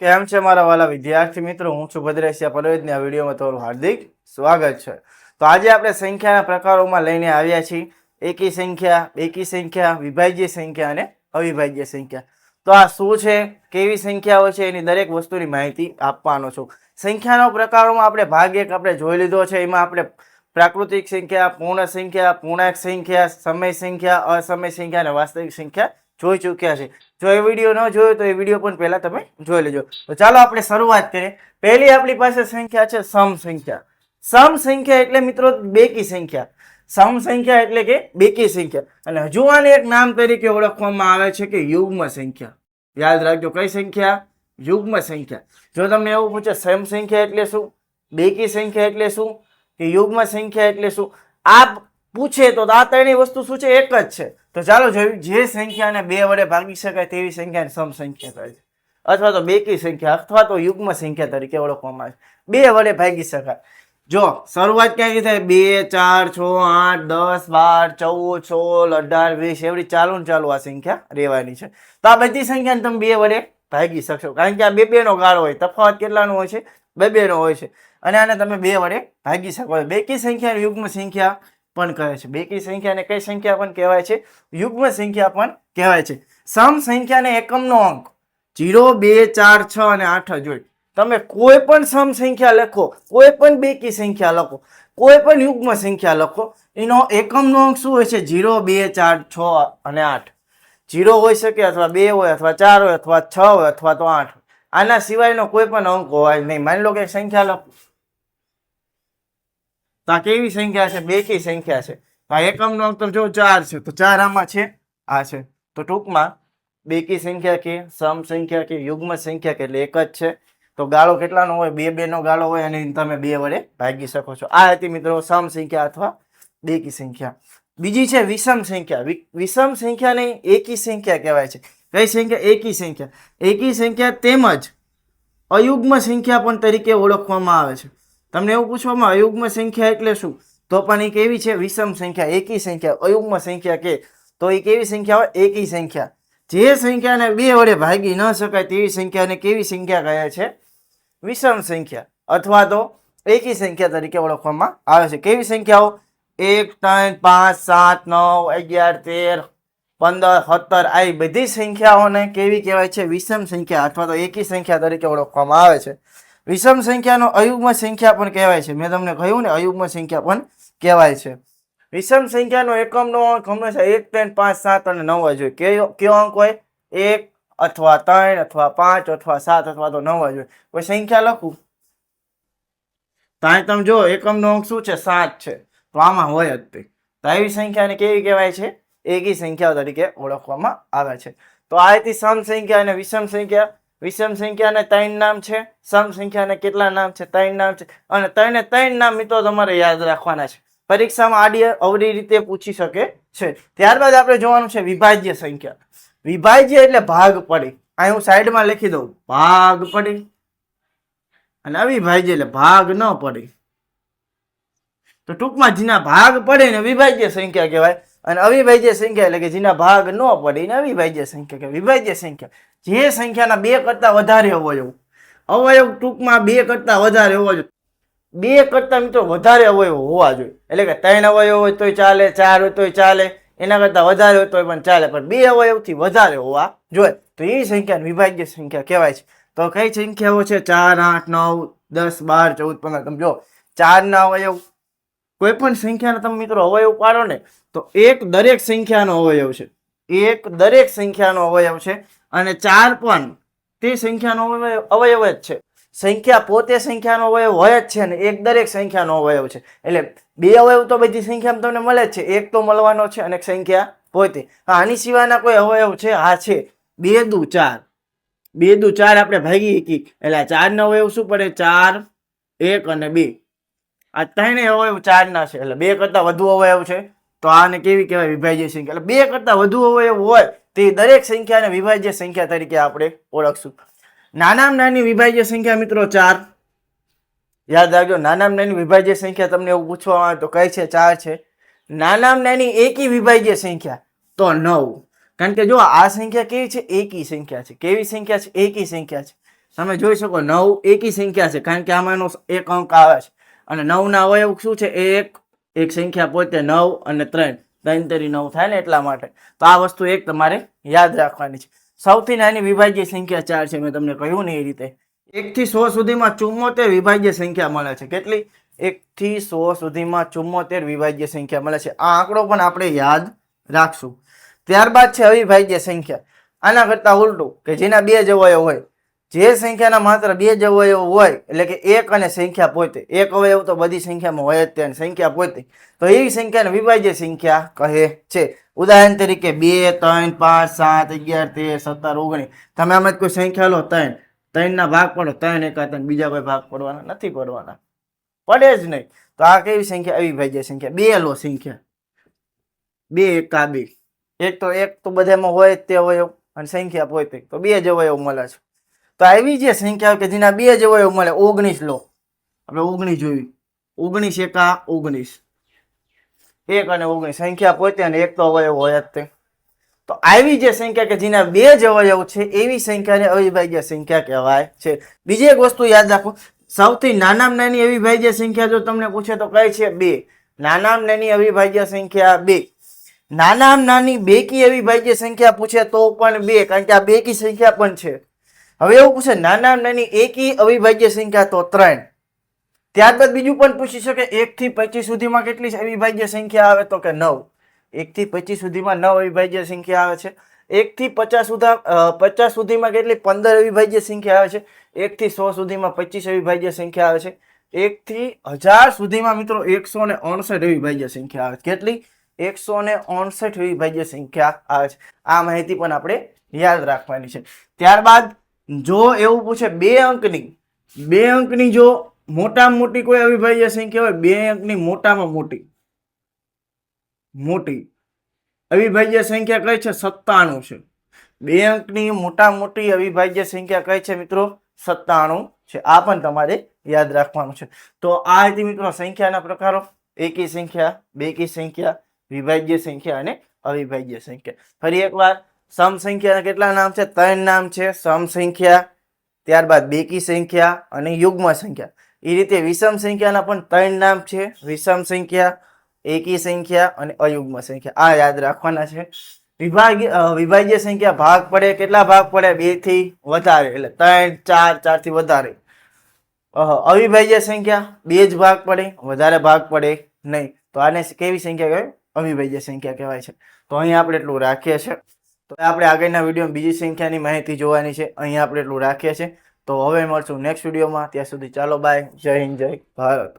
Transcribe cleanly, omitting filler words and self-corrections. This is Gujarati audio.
કેમ છે મારા વાલા વિદ્યાર્થી મિત્રો? હું છું ભદ્રેશિયા પરોહિતની આ વિડીયોમાં તમારું હાર્દિક સ્વાગત છે. તો આજે આપણે સંખ્યાના પ્રકારોમાં લઈને આવ્યા છીએ એકી સંખ્યા, બેકી સંખ્યા, વિભાજ્ય સંખ્યા અને અવિભાજ્ય સંખ્યા. તો આ શું છે, કેવી સંખ્યાઓ છે, એની દરેક વસ્તુની માહિતી આપવાનો છું. સંખ્યાના પ્રકારોમાં આપણે ભાગ એક આપણે જોઈ લીધો છે. એમાં આપણે પ્રાકૃતિક સંખ્યા, પૂર્ણ સંખ્યા, પૂર્ણાંક સંખ્યા, સમય સંખ્યા, અસમય સંખ્યા અને વાસ્તવિક સંખ્યા જોઈ ચૂક્યા છે. જો એ વિડીયો ન જોયો તો એ વિડીયો પણ પહેલા તમે જોઈ લેજો. તો ચાલો આપણે શરૂઆત કરીએ. પહેલી આપણી પાસે સંખ્યા છે સમ સંખ્યા. સમ સંખ્યા એટલે મિત્રો બેકી સંખ્યા. સમ સંખ્યા એટલે કે બેકી સંખ્યા. અને હજુ આને એક નામ તરીકે ઓળખવામાં આવે છે કે યુગ્મ સંખ્યા. યાદ રાખજો, કઈ સંખ્યા? યુગ્મ સંખ્યા. જો તમને એવું પૂછે સમ સંખ્યા એટલે શું, બેકી સંખ્યા એટલે શું, કે યુગ્મ સંખ્યા એટલે શું, આ પૂછે તો આ ત્રણેય વસ્તુ શું છે? એક જ છે. તો ચાલો જોયું, જે સંખ્યાને બે વડે ભાગી શકાય તેવી સંખ્યાને સમ સંખ્યા કહે છે, અથવા તો બેકી સંખ્યા અથવા તો યુગ્મ સંખ્યા તરીકે ઓળખવામાં આવે છે. બે વડે ભાગી શકાય. જો શરૂઆત ક્યાંથી થાય? 2, 4, 6, 8, 10, 12, 14, 16, 18, 20 એવડી ચાલુ ને ચાલુ આ સંખ્યા રહેવાની છે. તો આ બધી સંખ્યાને તમે બે વડે ભાગી શકશો, કારણ કે આ બે નો ગાળો હોય. તફાવત કેટલાનો હોય છે? બે નો હોય છે. અને આને તમે બે વડે ભાગી શકો. બેકી સંખ્યા યુગ્મ સંખ્યા પણ કહે છે. બેકી સંખ્યાને કઈ સંખ્યા પણ કહેવાય છે? યુગ્મ સંખ્યા પણ કહેવાય છે. સમ સંખ્યાને એકમનો અંક 0, 2, 4, 6 અને 8 જોઈ તમે કોઈ પણ સમ સંખ્યા લખો, કોઈ પણ બેકી સંખ્યા લખો, કોઈ પણ યુગ્મ સંખ્યા લખો, એનો એકમનો અંક શું હોય છે? 0, 2, 4, 6 અને 8. 0 હોઈ શકે, અથવા 2 હોય, અથવા 4 હોય, અથવા 6 હોય, અથવા તો 8. આના સિવાયનો કોઈ પણ અંક હોય નહીં. માની લો કે સંખ્યા લખો, તો આ કેવી સંખ્યા છે? બેકી સંખ્યા છે. તો આ એકમનો અંક તો જો 4 છે, તો 4 આમાં છે, આ છે. તો ટૂંકમાં બેકી સંખ્યા કે સમ સંખ્યા કે યુગ્મ સંખ્યા કે એટલે એક જ છે. તો ગાળો કેટલાનો હોય? બે નો ગાળો હોય અને તમે બે વડે ભાગી શકો છો. આ હતી મિત્રો સમ સંખ્યા અથવા બેકી સંખ્યા. બીજી છે વિષમ સંખ્યા. વિષમ સંખ્યાને એકી સંખ્યા કહેવાય છે. કઈ સંખ્યા? એકી સંખ્યા. એકી સંખ્યા તેમજ અયુગ્મ સંખ્યા પણ તરીકે ઓળખવામાં આવે છે. તમને એવું પૂછવામાં અયુગ્મ સંખ્યા એટલે શું? તો પણ એ કેવી છે? વિષમ સંખ્યા. એકી સંખ્યા અયુગ્મ સંખ્યા કે તો એ કેવી સંખ્યા હોય? એકી સંખ્યા. જે સંખ્યાને બે વડે ભાગી ન શકાય તેવી સંખ્યાને કેવી સંખ્યા કહે છે? વિષમ સંખ્યા અથવા તો એકી સંખ્યા તરીકે ઓળખવામાં આવે છે. કેવી સંખ્યાઓ? 1, 3, 5, 7, 9, 11, 13, 15, 17 આ બધી સંખ્યાઓને કેવી કહેવાય છે? વિષમ સંખ્યા અથવા તો એકી સંખ્યા તરીકે ઓળખવામાં આવે છે. વિષમ સંખ્યાનો અયુગ્મ સંખ્યા પણ કહેવાય છે. મેં તમને કહ્યું ને, અયુગ્મ સંખ્યા પણ કહેવાય છે. વિષમ સંખ્યાનો એકમનો અંક હંમેશા 1, 3, 5, 7 અને 9 જ હોય. કયો અંક હોય? 1 અથવા 3 અથવા 5 અથવા 7 અથવા તો 9 જ હોય. કોઈ સંખ્યા લખું તો અહીં તમે જો એકમનો અંક શું છે? 7 છે. તો આમાં હોય જ તે. તો આવી સંખ્યાને કેવી કહેવાય છે? એકી સંખ્યા તરીકે ઓળખવામાં આવે છે. તો આ હતી સમ સંખ્યા અને વિષમ સંખ્યા. વિષમ સંખ્યાને 3 નામ છે, સમ સંખ્યાને કેટલા નામ છે? 3 નામ છે. અને 3 નામ મિત્રો તમારે યાદ રાખવાના છે. પરીક્ષામાં આડી અવળી રીતે પૂછી શકે છે. ત્યારબાદ આપણે જોવાનું છે વિભાજ્ય સંખ્યા. વિભાજ્ય એટલે ભાગ પડે. અહીં હું સાઈડમાં લખી દઉં, ભાગ પડે. અને અવિભાજ્ય એટલે ભાગ ન પડે. તો ટૂંકમાં જેના ભાગ પડે ને વિભાજ્ય સંખ્યા કહેવાય, અને અવિભાજ્ય સંખ્યા એટલે કે જેના ભાગ ન પડે એને અવિભાજ્ય સંખ્યા કહેવાય. વિભાજ્ય સંખ્યા જે સંખ્યાના 2 કરતા વધારે અવયવ ટૂંકમાં 2 કરતા વધારે હોવા જોઈએ. 2 કરતા મિત્રો વધારે અવયવ હોવા જોઈએ. એટલે કે 3 અવયવ હોય તોય ચાલે, 4 હોય તોય ચાલે, એના કરતા વધારે હોય તોય પણ ચાલે, પણ 2 અવયવથી વધારે હોવા જોઈએ. તો એ સંખ્યાને વિભાજ્ય સંખ્યા કહેવાય છે. તો કઈ સંખ્યાઓ છે? 4, 8, 9, 10, 12, 14, 15. તમે જો 4 ના અવયવ, કોઈ પણ સંખ્યાના તમે મિત્રો અવયવ પાડો ને તો એક દરેક સંખ્યાનો અવયવ છે. એક દરેક સંખ્યાનો અવયવ છે. અને 4 પણ તે સંખ્યાનો અવયવ જ છે. સંખ્યા પોતે સંખ્યાનો અવયવ હોય જ છે ને એક દરેક સંખ્યાનો અવયવ છે. એટલે 2 અવયવ તો બધી સંખ્યામાં તમને મળે જ છે. એક તો મળવાનો છે અને સંખ્યા પોતે. આની સિવાયના કોઈ અવયવ છે? હા છે. 2 દુ 4. 2 દુ 4 આપણે ભાગી શકીએ એટલે 4 નો અવયવ શું પડે? 4, 1 અને 2. આ 3 અવયવ 4 ના છે. એટલે 2 કરતા વધુ અવયવ છે. તો આને કેવી કહેવાય? વિભાજ્ય સંખ્યા. એટલે 2 કરતા વધુ અવયવ હોય તે દરેક સંખ્યાને વિભાજ્ય સંખ્યા તરીકે આપણે ઓળખશું. નાનામાં નાની વિભાજ્ય સંખ્યા મિત્રો 4. યાદ રાખજો, નાનામાં નાની વિભાજ્ય સંખ્યા તમને એવું પૂછવામાં આવે તો કઈ છે? 4 છે. નાનામાં નાની એકી વિભાજ્ય સંખ્યા તો 9. કારણ કે જો આ સંખ્યા કેવી છે? એકી સંખ્યા છે. કેવી સંખ્યા છે? એકી સંખ્યા છે. તમે જોઈ શકો 9 એકી સંખ્યા છે, કારણ કે આમાં એનો એક અંક આવે છે અને 9 ના અવયવ શું છે? એક સંખ્યા પોતે 9 અને 3 3 તેરી 9 થાય ને એટલા માટે. તો આ વસ્તુ એક તમારે યાદ રાખવાની છે. સૌથી નાની વિભાજ્ય સંખ્યા 4 છે, મેં તમને કહ્યું ને એ રીતે. 1 થી 100 સુધીમાં 74 વિભાજ્ય સંખ્યા મળે છે. કેટલી? 1 થી 100 સુધીમાં 74 વિભાજ્ય સંખ્યા મળે છે. આ આંકડો પણ આપણે યાદ રાખશું. ત્યારબાદ છે અવિભાજ્ય સંખ્યા. આના કરતા ઉલટું, કે જેના બે જ અવયવ હોય. જે સંખ્યાના માત્ર બે જ અવયવ હોય, એટલે કે એક અને સંખ્યા પોતે. એક અવયવ તો બધી સંખ્યામાં હોય જ તે, સંખ્યા પોતે, તો એવી સંખ્યાને વિભાજ્ય સંખ્યા કહે છે. ઉદાહરણ તરીકે 2, 3, 5, 7, 11, 13, 17, 19. તમે આમાં કોઈ સંખ્યા લો 3, 3 ના ભાગ પડો, 3 એકા 3, બીજા કોઈ ભાગ પડવાના નથી, પડવાના પડે જ નહીં. તો આ કેવી સંખ્યા? અવિભાજ્ય સંખ્યા. બે લો સંખ્યા, 2 એકા 2, એક તો બધામાં હોય જ તે અવયવ અને સંખ્યા પોતે, તો બે જ અવયવ મળે છે. તો આવી જે સંખ્યા કે જેના બે જ અવયવ મળે, 19 લો, આપણે 19 જોયું, 19 એકા 19, 1 અને 19 સંખ્યા પોતે અને એક તો અવયવ હોય જ તે. તો આવી જે સંખ્યા કે જેના બે જ અવયવ છે, એવી સંખ્યાને અવિભાજ્ય સંખ્યા કહેવાય છે. બીજી એક વસ્તુ યાદ રાખો, સૌથી નાનામાં નાની અવિભાજ્ય સંખ્યા જો તમને પૂછે તો કઈ છે? 2. નાનામાં નાની અવિભાજ્ય સંખ્યા 2. નાનામાં નાની બેકી અવિભાજ્ય સંખ્યા પૂછે તો પણ 2, કારણ કે આ બેકી સંખ્યા પણ છે. હવે એવું પૂછે નાનામાં નાની એકી અવિભાજ્ય સંખ્યા, તો 3. ત્યારબાદ બીજું પણ પૂછી શકે, 1 થી 25 સુધીમાં કેટલી અવિભાજ્ય સંખ્યા આવે? તો કે 9. 1 થી 25 સુધીમાં 9 અવિભાજ્ય સંખ્યા આવે છે. 1 થી 50 સુધીમાં કેટલી? 15 અવિભાજ્ય સંખ્યા આવે છે. 1 થી 100 સુધીમાં 25 અવિભાજ્ય સંખ્યા આવે છે. 1 થી 1000 સુધીમાં મિત્રો 159 અવિભાજ્ય સંખ્યા આવે છે. કેટલી? 159 અવિભાજ્ય સંખ્યા આવે છે. આ માહિતી પણ આપણે યાદ રાખવાની છે. ત્યારબાદ જો એવું પૂછે 2 અંકની જો મોટામાં મોટી કોઈ અવિભાજ્ય સંખ્યા હોય, 2 અંકની મોટામાં મોટી અવિભાજ્ય સંખ્યા કઈ છે? 97 છે. 2 અંકની મોટામાં મોટી અવિભાજ્ય સંખ્યા કઈ છે મિત્રો? 97 છે. આ પણ તમારે યાદ રાખવાનું છે. તો આ હતી મિત્રો સંખ્યાના પ્રકારો: એકી સંખ્યા, બેકી સંખ્યા, વિભાજ્ય સંખ્યા અને અવિભાજ્ય સંખ્યા. ફરી એકવાર, સમ સંખ્યાના કેટલા નામ છે? 3 નામ છે. સમ સંખ્યા, ત્યારબાદ બેકી સંખ્યા અને યુગ્મ સંખ્યા. એ રીતે વિષમ સંખ્યાના પણ 3 નામ છે: વિષમ સંખ્યા, એકી સંખ્યા અને અયુગ્મ સંખ્યા. આ યાદ રાખવાના છે. વિભાજ્ય સંખ્યા ભાગ પડે, કેટલા ભાગ પડે? 2 થી વધારે, એટલે 3, 4, 4 થી વધારે. અવિભાજ્ય સંખ્યા 2 જ ભાગ પડે, વધારે ભાગ પડે નહીં. તો આને કેવી સંખ્યા કહેવાય? અવિભાજ્ય સંખ્યા કહેવાય છે. તો અહીંયા આપણે એટલું રાખીએ છીએ. તો આપણે આગળના વિડીયોમાં બીજી સંખ્યાની માહિતી જોવાની છે. અહીંયા આપણે એટલું રાખીએ છીએ. તો હવે મળશું નેક્સ્ટ વિડીયોમાં. ત્યાં સુધી ચાલો બાય. જય હિન્દ, જય ભારત.